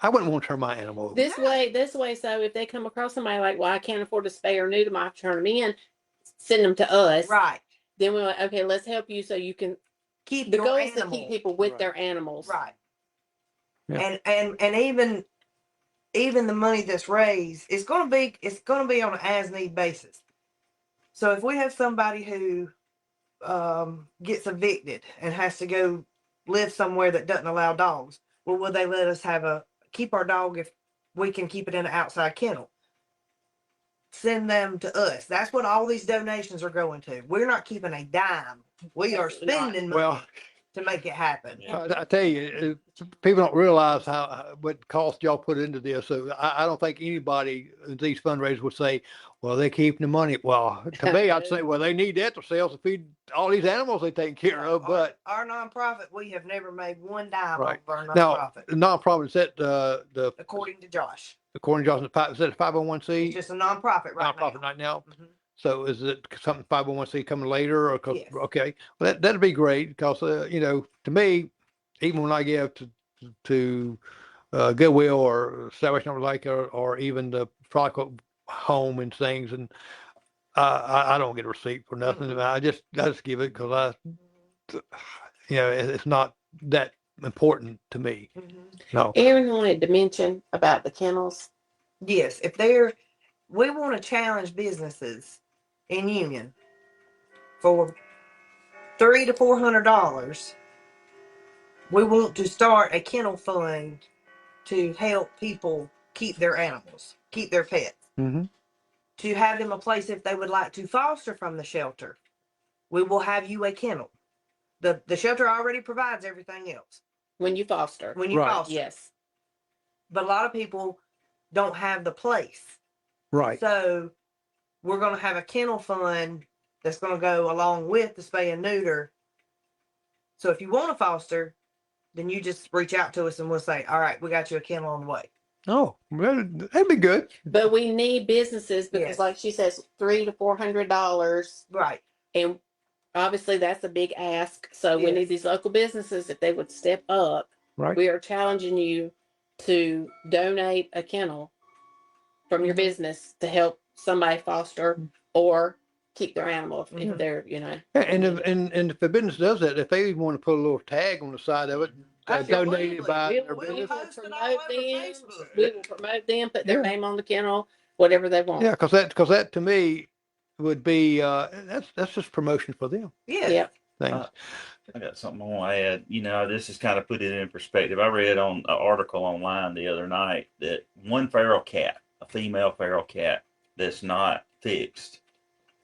I wouldn't want to turn my animal over. This way. So if they come across somebody like, well, I can't afford to spay or neuter them, I have to turn them in, send them to us. right. Then we're like, okay, let's help you so you can. Keep The your goal is to animal. keep people with Right. their animals. Right. Yeah. And even the money that's raised, it's gonna be on an as need basis. So if we have somebody who gets evicted and has to go live somewhere that doesn't allow dogs, well, will they let us keep our dog if we can keep it in an outside kennel? send them to us. That's what all these donations are going to. We're not keeping a dime. We are Absolutely not. spending money Well, to make it happen. I tell you, people don't realize what cost y'all put into this. So I don't think anybody at these fundraisers would say, well, they're keeping the money. Well, to me, I'd say, well, they need that themselves to feed all these animals they take care of. But Our nonprofit, we have never made one dime right off our now, nonprofit, the nonprofit is that the according to Josh. according to Johnson, is that a 501c? It's just a nonprofit right Nonprofit now. right now. Mhm. So is it something 501c coming later or Yes. okay? Well, that'd be great because to me, even when I give to Goodwill or Salvation Army Lake or even the Frolic Home and things, and I don't get a receipt for nothing. Mhm. I just give it because it's not that important to me. Mhm. No. Erin wanted to mention about the kennels. Yes, we want to challenge businesses in Union for $300 to $400. We want to start a kennel fund to help people keep their animals, keep their pets, Mm-hmm. to have them a place if they would like to foster from the shelter. We will have you a kennel. The shelter already provides everything else When you foster. when you Right. foster. Yes. But a lot of people don't have the place. Right. So we're going to have a kennel fund that's going to go along with the spay and neuter. So if you want to foster, then you just reach out to us and we'll say, all right, we got you a kennel on the way. Oh, well, that'd be good. But we need businesses because, Yes. like she says, $300 to $400, Right. and obviously that's a big ask. So we Yes. need these local businesses if they would step up. Right. We are challenging you to donate a kennel from your Mhm. business to help somebody foster or keep their animal if Mhm. they're, Yeah, and if the business does that, if they even want to put a little tag on the side of it, donated by their we business. will post it all promote over them. Facebook. We will promote them, put their Yeah. name on the kennel, whatever they want. Yeah, because that to me would be that's just promotion for them. Yes. Yep. Things. I got something I want to add. This is kind of put it in perspective. I read on an article online the other night that one feral cat, a female feral cat that's not fixed,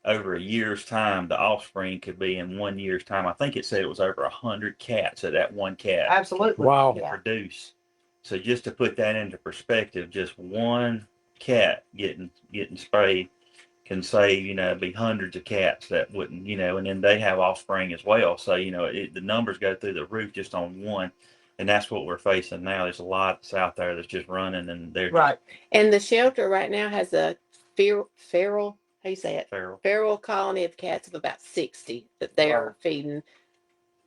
over a year's time, the offspring could be in 1 year's time. I think it said it was over 100 cats that one cat Absolutely. Wow. could Yeah. produce. So just to put that into perspective, just one cat getting sprayed can save, be hundreds of cats that wouldn't, and then they have offspring as well. So, the numbers go through the roof just on one. And that's what we're facing now. There's a lot that's out there that's just running and they're Right. And the shelter right now has a feral, how you say it? feral. Feral colony of cats of about 60 that they are feeding.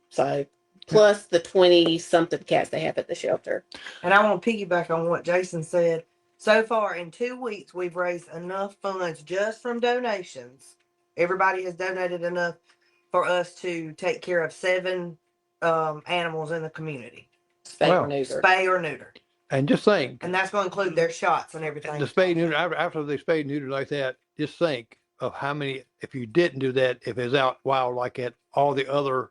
So plus the 20 something cats they have at the shelter. And I want to piggyback on what Jason said. So far in 2 weeks, we've raised enough funds just from donations. Everybody has donated enough for us to take care of 7 animals in the community, Spay Wow. or neuter. spay or neuter. And just think, And that's going to include their shots and everything. the spay neuter after they spay neuter like that, just think of how many. If you didn't do that, if it's out wild like that, all the other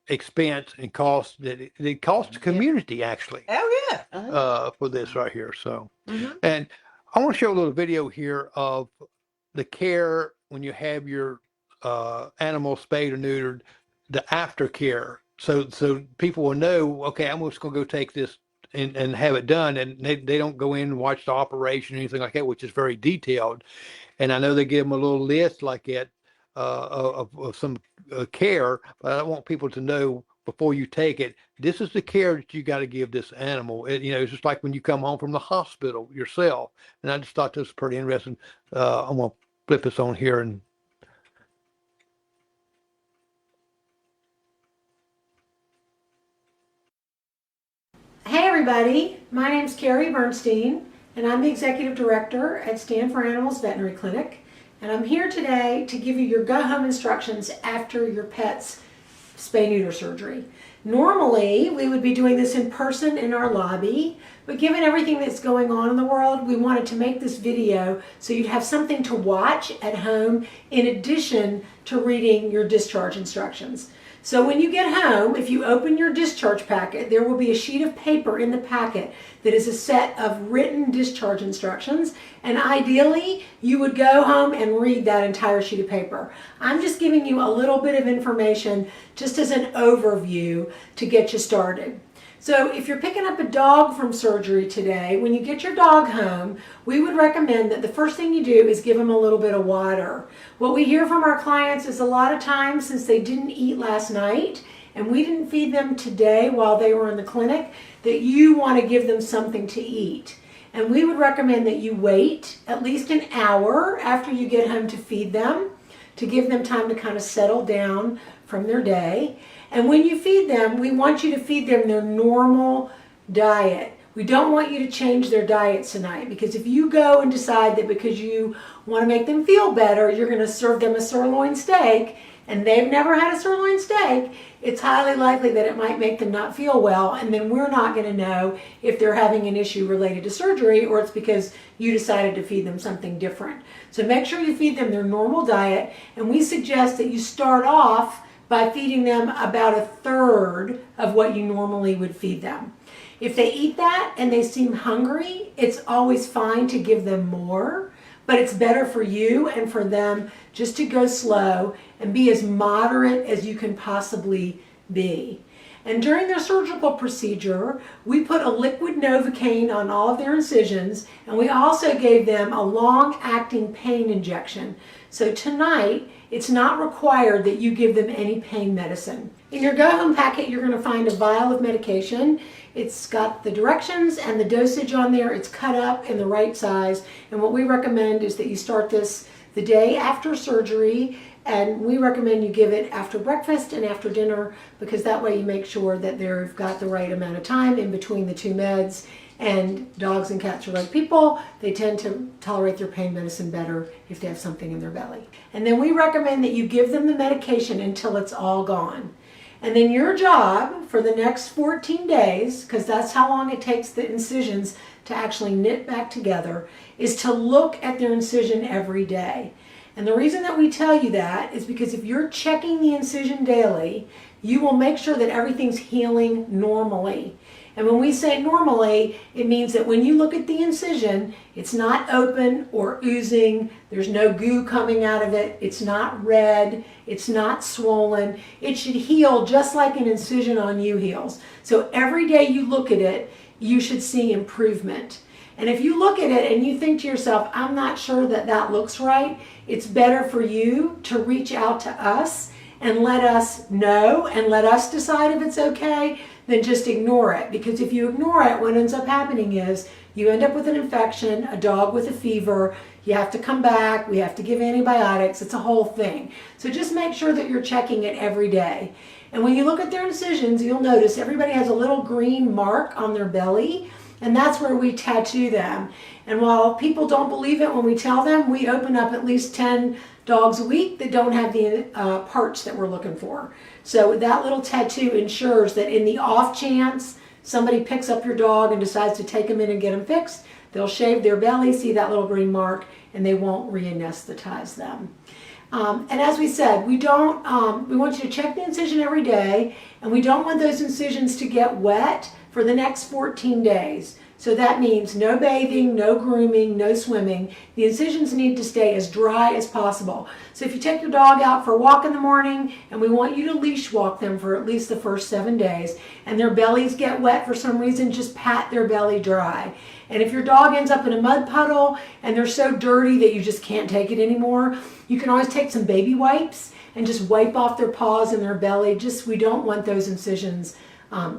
expense and cost that it costs the community actually Oh, yeah. for this right here. So, Mhm. and I want to show a little video here of the care when you have your animal spayed or neutered, the aftercare. So people will know, okay, I'm just going to go take this and have it done, and they don't go in and watch the operation or anything like that, which is very detailed. And I know they give them a little list like that of some care, but I want people to know before you take it, this is the care that you got to give this animal. It's just like when you come home from the hospital yourself. And I just thought this was pretty interesting. I'm going to flip this on here and Hey everybody, my name's Carrie Bernstein and I'm the Executive Director at Stand for Animals Veterinary Clinic, and I'm here today to give you your go home instructions after your pet's spay neuter surgery. Normally we would be doing this in person in our lobby, but given everything that's going on in the world, we wanted to make this video so you'd have something to watch at home in addition to reading your discharge instructions. So when you get home, if you open your discharge packet, there will be a sheet of paper in the packet that is a set of written discharge instructions. And ideally, you would go home and read that entire sheet of paper. I'm just giving you a little bit of information just as an overview to get you started. So if you're picking up a dog from surgery today, when you get your dog home, we would recommend that the first thing you do is give them a little bit of water. What we hear from our clients is a lot of times, since they didn't eat last night and we didn't feed them today while they were in the clinic, that you want to give them something to eat. And we would recommend that you wait at least an hour after you get home to feed them, to give them time to kind of settle down from their day. And when you feed them, we want you to feed them their normal diet. We don't want you to change their diets tonight, because if you go and decide that because you want to make them feel better, you're going to serve them a sirloin steak, and they've never had a sirloin steak, it's highly likely that it might make them not feel well, and then we're not going to know if they're having an issue related to surgery or it's because you decided to feed them something different. So make sure you feed them their normal diet, and we suggest that you start off by feeding them about a third of what you normally would feed them. If they eat that and they seem hungry, it's always fine to give them more, but it's better for you and for them just to go slow and be as moderate as you can possibly be. And during their surgical procedure, we put a liquid Novocaine on all of their incisions, and we also gave them a long-acting pain injection. So tonight, it's not required that you give them any pain medicine. In your go-home packet, you're going to find a vial of medication. It's got the directions and the dosage on there. It's cut up in the right size. And what we recommend is that you start this the day after surgery, and we recommend you give it after breakfast and after dinner, because that way you make sure that they've got the right amount of time in between the two meds. And dogs and cats are like people. They tend to tolerate their pain medicine better if they have something in their belly. And then we recommend that you give them the medication until it's all gone. And then your job for the next 14 days, because that's how long it takes the incisions to actually knit back together, is to look at their incision every day. And the reason that we tell you that is because if you're checking the incision daily, you will make sure that everything's healing normally. And when we say normally, it means that when you look at the incision, it's not open or oozing, there's no goo coming out of it, it's not red, it's not swollen. It should heal just like an incision on you heals. So every day you look at it, you should see improvement. And if you look at it and you think to yourself, I'm not sure that that looks right, it's better for you to reach out to us and let us know and let us decide if it's okay than just ignore it. Because if you ignore it, what ends up happening is you end up with an infection, a dog with a fever, you have to come back, we have to give antibiotics, it's a whole thing. So just make sure that you're checking it every day. And when you look at their incisions, you'll notice everybody has a little green mark on their belly, and that's where we tattoo them. And while people don't believe it when we tell them, we open up at least 10 dogs a week that don't have the parts that we're looking for. So that little tattoo ensures that in the off chance somebody picks up your dog and decides to take them in and get them fixed, they'll shave their belly, see that little green mark, and they won't re-anesthetize them. And as we said, we want you to check the incision every day, and we don't want those incisions to get wet for the next 14 days. So that means no bathing, no grooming, no swimming. The incisions need to stay as dry as possible. So if you take your dog out for a walk in the morning, and we want you to leash walk them for at least the first 7 days, and their bellies get wet for some reason, just pat their belly dry. And if your dog ends up in a mud puddle and they're so dirty that you just can't take it anymore, you can always take some baby wipes and just wipe off their paws and their belly. We don't want those incisions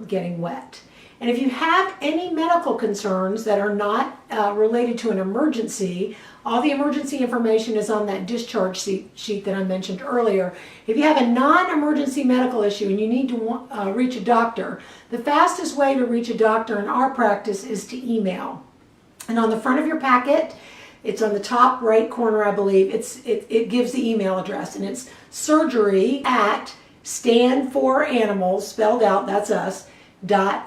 getting wet. And if you have any medical concerns that are not related to an emergency, all the emergency information is on that discharge sheet that I mentioned earlier. If you have a non-emergency medical issue and you need to reach a doctor, the fastest way to reach a doctor in our practice is to email. And on the front of your packet, it's on the top right corner, I believe, it gives the email address, and it's surgery@standforanimals, spelled out, that's us,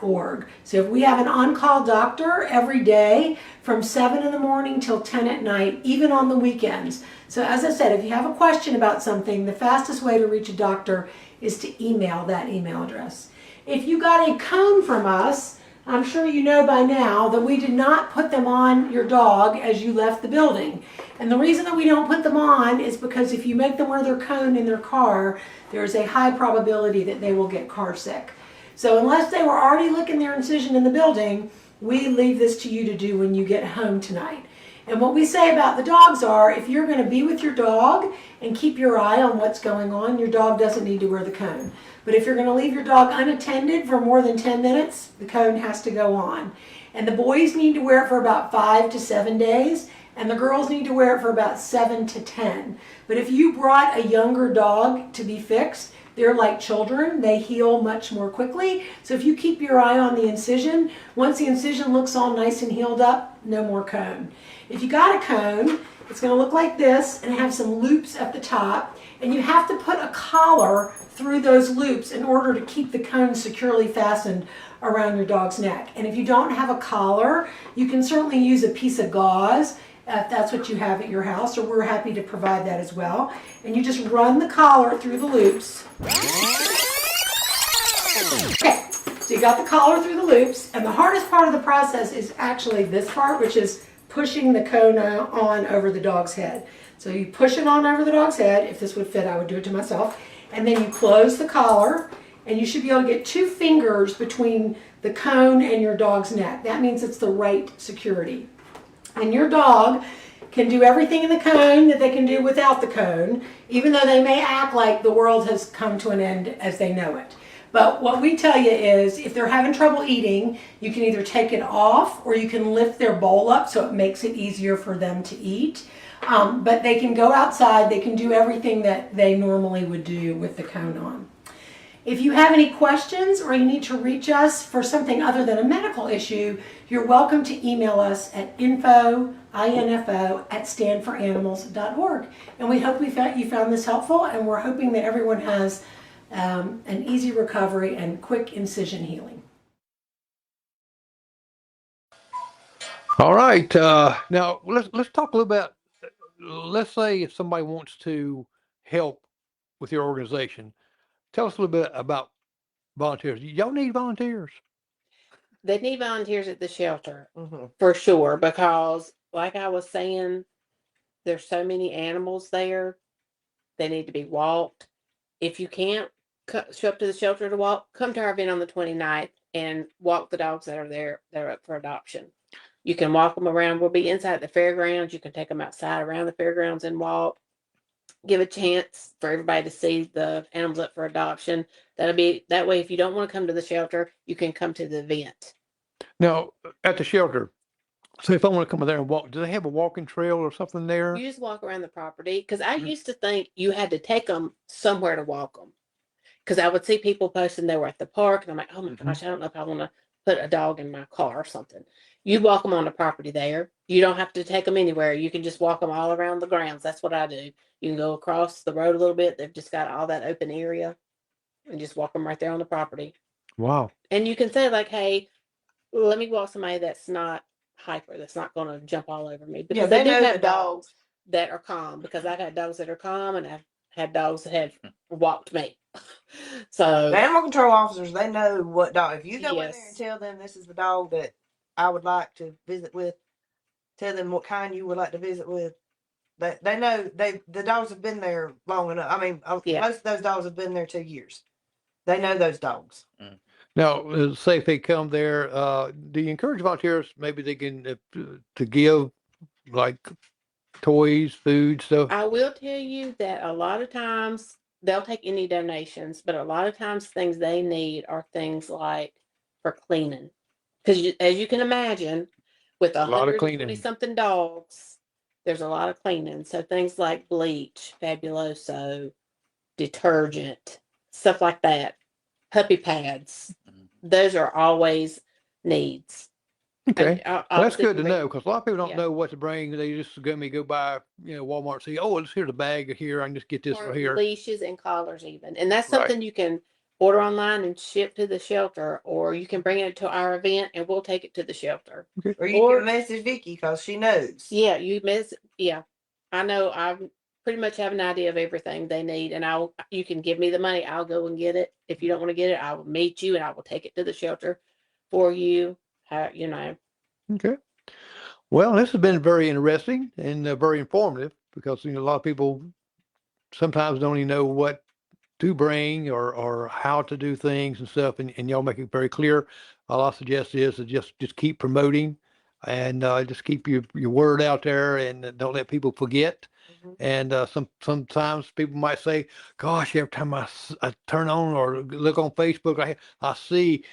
.org. So if we have an on-call doctor every day from 7 in the morning till 10 at night, even on the weekends. So as I said, if you have a question about something, the fastest way to reach a doctor is to email that email address. If you got a cone from us, I'm sure you know by now that we did not put them on your dog as you left the building. And the reason that we don't put them on is because if you make them wear their cone in their car, there's a high probability that they will get car sick. So unless they were already licking their incision in the building, we leave this to you to do when you get home tonight. And what we say about the dogs are, if you're going to be with your dog and keep your eye on what's going on, your dog doesn't need to wear the cone. But if you're going to leave your dog unattended for more than 10 minutes, the cone has to go on. And the boys need to wear it for about 5 to 7 days, and the girls need to wear it for about 7 to 10. But if you brought a younger dog to be fixed, they're like children. They heal much more quickly. So if you keep your eye on the incision, once the incision looks all nice and healed up, no more cone. If you got a cone, it's going to look like this and have some loops at the top. And you have to put a collar through those loops in order to keep the cone securely fastened around your dog's neck. And if you don't have a collar, you can certainly use a piece of gauze if that's what you have at your house, or we're happy to provide that as well. And you just run the collar through the loops. Okay, so you got the collar through the loops, and the hardest part of the process is actually this part, which is pushing the cone on over the dog's head. So you push it on over the dog's head. If this would fit, I would do it to myself. And then you close the collar, and you should be able to get 2 fingers between the cone and your dog's neck. That means it's the right security. And your dog can do everything in the cone that they can do without the cone, even though they may act like the world has come to an end as they know it. But what we tell you is, if they're having trouble eating, you can either take it off or you can lift their bowl up so it makes it easier for them to eat. But they can go outside, they can do everything that they normally would do with the cone on. If you have any questions or you need to reach us for something other than a medical issue, you're welcome to email us at info@stanforanimals.org. And we hope you found this helpful, and we're hoping that everyone has an easy recovery and quick incision healing. All right. Now let's talk a little bit. Let's say if somebody wants to help with your organization, tell us a little bit about volunteers. Y'all need volunteers. They need volunteers at the shelter Mm-hmm. for sure, because like I was saying, there's so many animals there. They need to be walked. If you can't show up to the shelter to walk, come to our event on the 29th and walk the dogs that are there that are up for adoption. You can walk them around. We'll be inside the fairgrounds. You can take them outside around the fairgrounds and walk. Give a chance for everybody to see the animals up for adoption. That'll be that way. If you don't want to come to the shelter, you can come to the event. Now at the shelter. So if I want to come in there and walk, do they have a walking trail or something there? You just walk around the property, because I used to think you had to take them somewhere to walk them. Because I would see people posting they were at the park, and I'm like, oh my gosh, I don't know if I want to put a dog in my car or something. You walk them on the property there. You don't have to take them anywhere. You can just walk them all around the grounds. That's what I do. You can go across the road a little bit. They've just got all that open area, and just walk them right there on the property. Wow. And you can say like, hey, let me walk somebody that's not hyper, that's not going to jump all over me. Because they they do know have the dogs that are calm, because I've had dogs that are calm, and I've had dogs that have walked me. So The animal control officers, they know what dog. If you go in there and Yes. tell them this is the dog that I would like to visit with, tell them what kind you would like to visit with. They know the dogs have been there long enough. I mean, Yeah. most of those dogs have been there 2 years. They know those dogs. Now, say if they come there, do you encourage volunteers? Maybe they can to give like toys, food, stuff. I will tell you that a lot of times they'll take any donations, but a lot of times things they need are things like for cleaning. Because as you can imagine, with A lot of 120 cleaning. something dogs, there's a lot of cleaning. So things like bleach, Fabuloso, detergent, stuff like that, puppy pads, those are always needs. Okay. I'll That's see good to if we- know, because a lot of people don't Yeah. know what to bring. They just go by, Walmart, see, oh, let's here's a bag here. I can just get this Or from here. leashes and collars even. And that's Right. something you can order online and ship to the shelter, or you can bring it to our event and we'll take it to the shelter. Or you Or- can message Vickie because she knows. Yeah, I know pretty much have an idea of everything they need, and you can give me the money. I'll go and get it. If you don't want to get it, I will meet you and I will take it to the shelter for you. You know. Okay. Well, this has been very interesting and very informative because a lot of people sometimes don't even know what to bring or how to do things and stuff, and y'all make it very clear. All I suggest is to just keep promoting and just keep your word out there and don't let people forget. And sometimes people might say, "Gosh, every time I turn on or look on Facebook, I see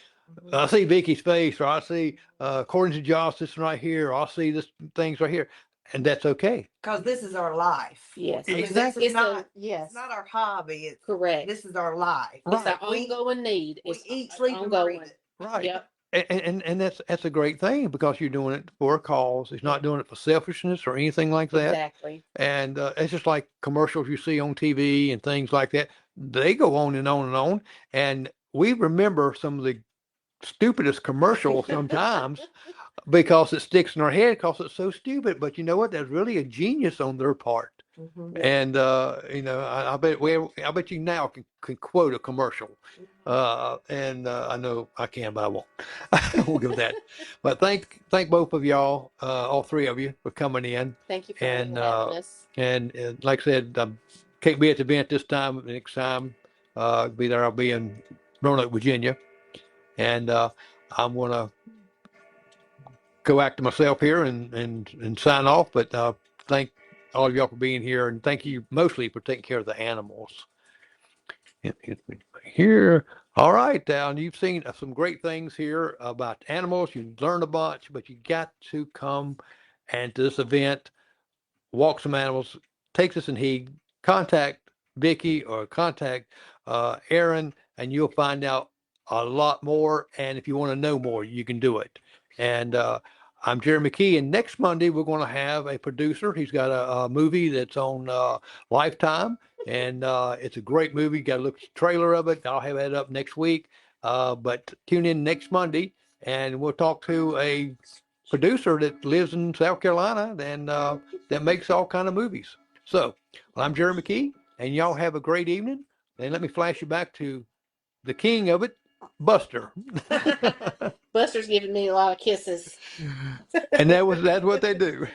Vickie's face, or I see according to Josh this right here, or I see this things right here," and that's okay. Because this is our life. Yes. I mean, Exactly. This is not, yes. it's not our hobby. It's, Correct. this is our life. It's Right. an ongoing need. We It's eat, sleep, and breathe it. Right. Yep. And that's a great thing because you're doing it for a cause. It's not doing it for selfishness or anything like that. Exactly. And it's just like commercials you see on TV and things like that. They go on and on and on. And we remember some of the stupidest commercials sometimes because it sticks in our head because it's so stupid. But you know what? That's really a genius on their part. And I bet you now can quote a commercial. And I know I can, but I won't. I won't give that. But thank both of y'all, all three of you, for coming in. Thank you for And having us. and like I said, can't be at the event this time. Next time, be there. I'll be in Roanoke, Virginia, and I'm gonna go back to myself here and sign off. But thank all of y'all for being here, and thank you mostly for taking care of the animals. Here, all right, now you've seen some great things here about animals. You learned a bunch, but you got to come and to this event, walk some animals, take this in heed, contact Vickie or contact Erin, and you'll find out a lot more. And if you want to know more, you can do it. And I'm Jerry McKee, and next Monday we're going to have a producer. He's got a movie that's on Lifetime, and it's a great movie. Got to look at the trailer of it. I'll have that up next week. But tune in next Monday, and we'll talk to a producer that lives in South Carolina and that makes all kind of movies. So, well, I'm Jerry McKee, and y'all have a great evening. And let me flash you back to the king of it, Buster. Buster's giving me a lot of kisses. And that's what they do.